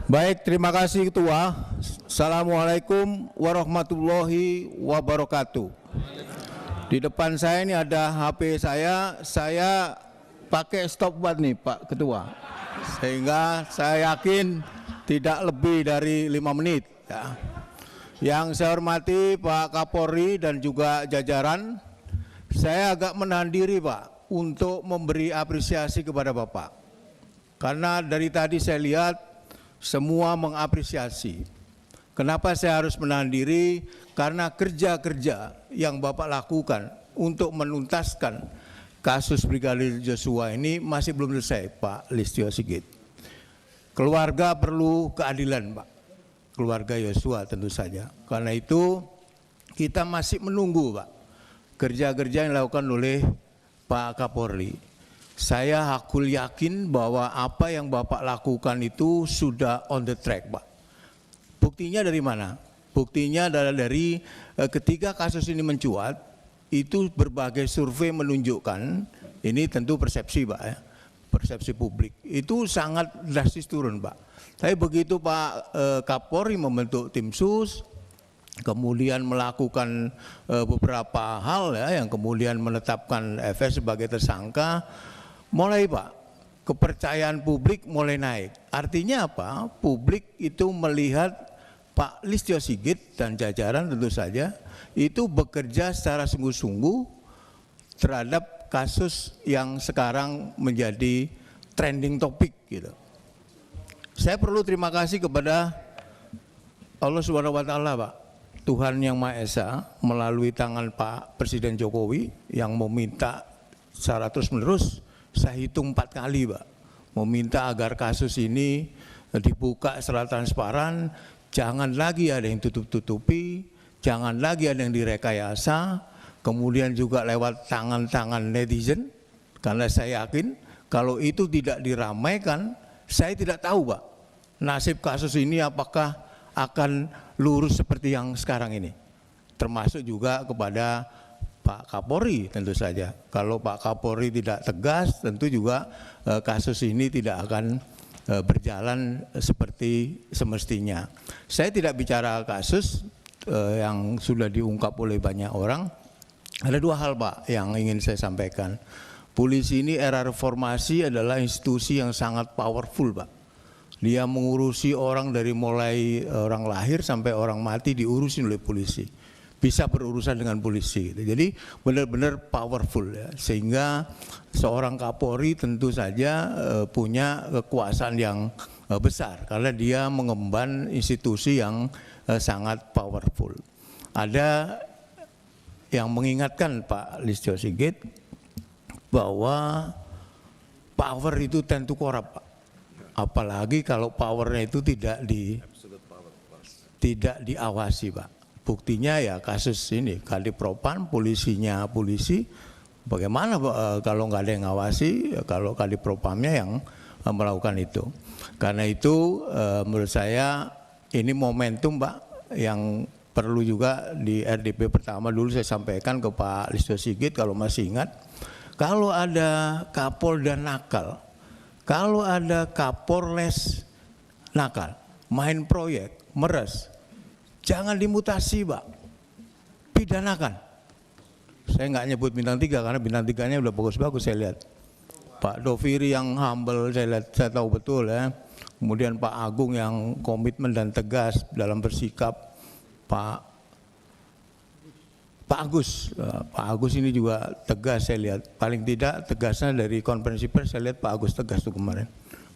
Baik, terima kasih Ketua. Assalamualaikum warahmatullahi wabarakatuh. Di depan saya ini ada HP saya pakai stopwatch nih Pak Ketua. Sehingga saya yakin tidak lebih dari 5 menit. Ya. Yang saya hormati Pak Kapolri dan juga jajaran, saya agak menahan diri Pak untuk memberi apresiasi kepada Bapak. Karena dari tadi saya lihat semua mengapresiasi. Kenapa saya harus menahan diri? Karena kerja-kerja yang Bapak lakukan untuk menuntaskan kasus Brigadir Joshua ini masih belum selesai, Pak Listio Sigit. Keluarga perlu keadilan, Pak. Keluarga Joshua tentu saja. Karena itu kita masih menunggu, Pak, kerja-kerja yang dilakukan oleh Pak Kapolri. Saya hakul yakin bahwa apa yang Bapak lakukan itu sudah on the track, Pak. Buktinya dari mana? Buktinya adalah dari ketika kasus ini mencuat, itu berbagai survei menunjukkan, ini tentu persepsi Pak ya, persepsi publik, itu sangat drastis turun Pak. Tapi begitu Pak Kapolri membentuk tim sus, kemudian melakukan beberapa hal ya, yang kemudian menetapkan FS sebagai tersangka, mulai Pak, kepercayaan publik mulai naik. Artinya apa? Publik itu melihat Pak Listio Sigit dan jajaran tentu saja itu bekerja secara sungguh-sungguh terhadap kasus yang sekarang menjadi trending topik gitu. Saya perlu terima kasih kepada Allah Subhanahu wa taala, Pak. Tuhan Yang Maha Esa melalui tangan Pak Presiden Jokowi yang meminta secara terus-menerus, saya hitung 4 kali Pak, meminta agar kasus ini dibuka secara transparan, jangan lagi ada yang tutup-tutupi, jangan lagi ada yang direkayasa, kemudian juga lewat tangan-tangan netizen, karena saya yakin kalau itu tidak diramaikan, saya tidak tahu Pak, nasib kasus ini apakah akan lurus seperti yang sekarang ini, termasuk juga kepada Pak Kapolri tentu saja. Kalau Pak Kapolri tidak tegas, tentu juga kasus ini tidak akan berjalan seperti semestinya. Saya tidak bicara kasus yang sudah diungkap oleh banyak orang. Ada 2 hal Pak yang ingin saya sampaikan. Polisi ini era reformasi adalah institusi yang sangat powerful Pak. Dia mengurusi orang dari mulai orang lahir sampai orang mati diurusin oleh polisi. Bisa berurusan dengan polisi gitu. Jadi benar-benar powerful ya. Sehingga seorang Kapolri tentu saja punya kekuasaan yang besar karena dia mengemban institusi yang sangat powerful. Ada yang mengingatkan Pak Listio Sigit bahwa power itu tentu korup Pak. Apalagi kalau powernya itu tidak diawasi Pak. Buktinya ya kasus ini Kadipropam, polisinya polisi, bagaimana kalau nggak ada yang ngawasi, kalau Kadipropamnya yang melakukan itu. Karena itu menurut saya ini momentum Pak yang perlu juga di RDP pertama dulu saya sampaikan ke Pak Listio Sigit kalau masih ingat, kalau ada Kapolda nakal, kalau ada Kapolres nakal, main proyek, meres, jangan dimutasi Pak, pidanakan. Saya nggak nyebut bintang 3 karena bintang 3-nya udah bagus-bagus saya lihat. Pak Doviri yang humble saya lihat, saya tahu betul ya. Kemudian Pak Agung yang komitmen dan tegas dalam bersikap. Pak Agus ini juga tegas saya lihat. Paling tidak tegasnya dari konferensi pers saya lihat Pak Agus tegas tuh kemarin.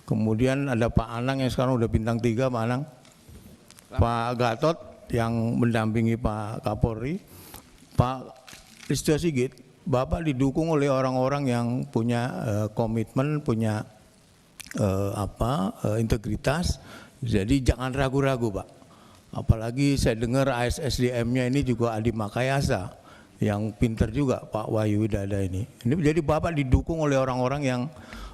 Kemudian ada Pak Anang yang sekarang udah bintang 3 Pak Anang. Pak Gatot yang mendampingi Pak Kapolri, Pak Listio Sigit, Bapak didukung oleh orang-orang yang punya komitmen, punya integritas. Jadi jangan ragu-ragu Pak. Apalagi saya dengar ASSDM-nya ini juga Adi Makayasa yang pinter juga Pak Wahyu Widada ini. Jadi Bapak didukung oleh orang-orang yang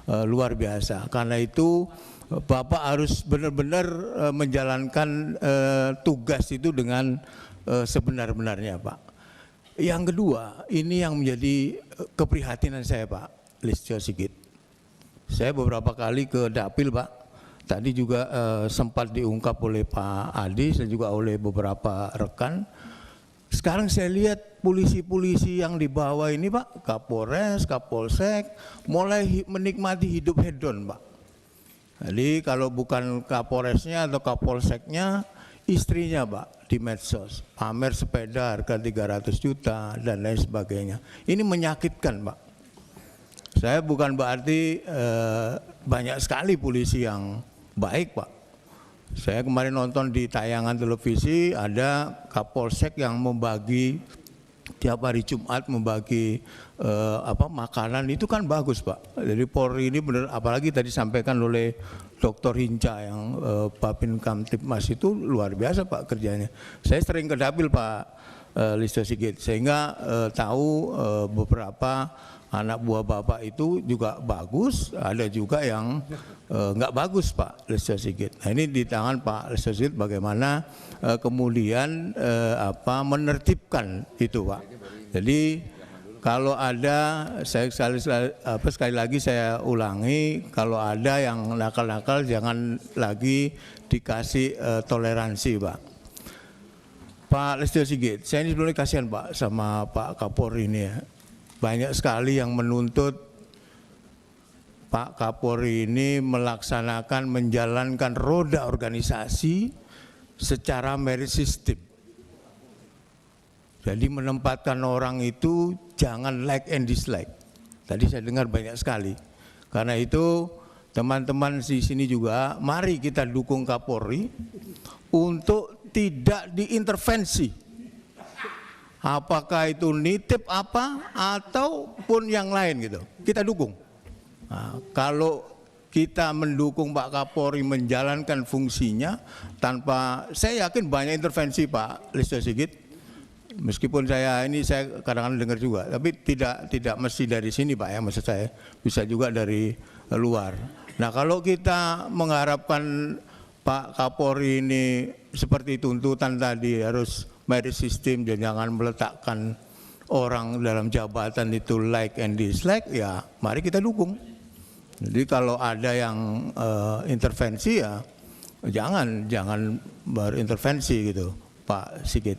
luar biasa. Karena itu Bapak harus benar-benar menjalankan tugas itu dengan sebenar-benarnya Pak. Yang kedua, ini yang menjadi keprihatinan saya Pak Listio Sigit. Saya beberapa kali ke Dapil Pak, tadi juga sempat diungkap oleh Pak Adi dan juga oleh beberapa rekan. Sekarang saya lihat polisi-polisi yang di bawah ini Pak, Kapolres, Kapolsek, mulai menikmati hidup hedon Pak. Jadi kalau bukan Kapolresnya atau Kapolseknya, istrinya Pak di medsos, pamer sepeda harga 300 juta dan lain sebagainya. Ini menyakitkan Pak. Saya bukan berarti banyak sekali polisi yang baik Pak. Saya kemarin nonton di tayangan televisi ada Kapolsek yang membagi tiap hari Jumat membagi makanan, itu kan bagus Pak. Jadi Polri ini benar, apalagi tadi sampaikan oleh Dr. Hinca yang Babin Kamtibmas itu luar biasa Pak kerjanya. Saya sering ke Dapil Pak Listio Sigit sehingga tahu beberapa anak buah Bapak itu juga bagus, ada juga yang nggak bagus Pak Listio Sigit. Nah ini di tangan Pak Listio Sigit bagaimana kemudian menertibkan itu Pak. Jadi kalau ada, saya sekali lagi saya ulangi, kalau ada yang nakal-nakal jangan lagi dikasih toleransi Pak. Pak Listio Sigit, saya ini sebenarnya kasihan Pak sama Pak Kapolri ini ya. Banyak sekali yang menuntut Pak Kapolri ini melaksanakan, menjalankan roda organisasi secara merit system. Jadi menempatkan orang itu jangan like and dislike. Tadi saya dengar banyak sekali. Karena itu teman-teman di sini juga mari kita dukung Kapolri untuk tidak diintervensi. Apakah itu nitip apa ataupun yang lain gitu, kita dukung. Nah, kalau kita mendukung Pak Kapolri menjalankan fungsinya tanpa, saya yakin banyak intervensi Pak Listio Sigit. Meskipun saya kadang-kadang dengar juga, tapi tidak mesti dari sini Pak ya, maksud saya bisa juga dari luar. Nah kalau kita mengharapkan Pak Kapolri ini seperti tuntutan tadi harus merit system dan jangan meletakkan orang dalam jabatan itu like and dislike, ya mari kita dukung. Jadi kalau ada yang intervensi ya jangan berintervensi gitu Pak Sigit.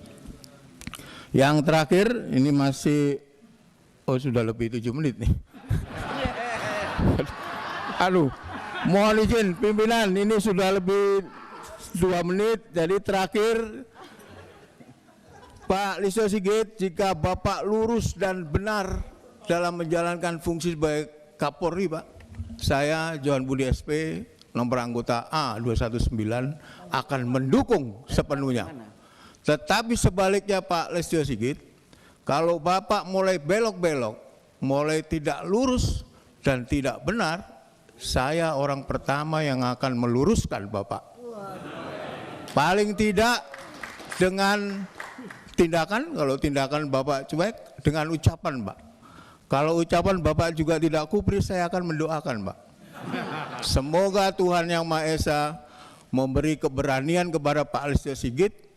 Yang terakhir ini masih sudah lebih 7 menit nih. Aduh, mohon izin pimpinan, ini sudah lebih 2 menit, jadi terakhir Pak Listio Sigit, jika Bapak lurus dan benar dalam menjalankan fungsi sebagai Kapolri Pak, saya Johan Budi SP, nomor anggota A219 akan mendukung sepenuhnya. Tetapi sebaliknya Pak Listio Sigit, kalau Bapak mulai belok-belok, mulai tidak lurus dan tidak benar, saya orang pertama yang akan meluruskan Bapak. Paling tidak dengan tindakan, kalau tindakan Bapak cuek, dengan ucapan Pak. Kalau ucapan Bapak juga tidak kupris, saya akan mendoakan Pak. Semoga Tuhan Yang Maha Esa memberi keberanian kepada Pak Listio Sigit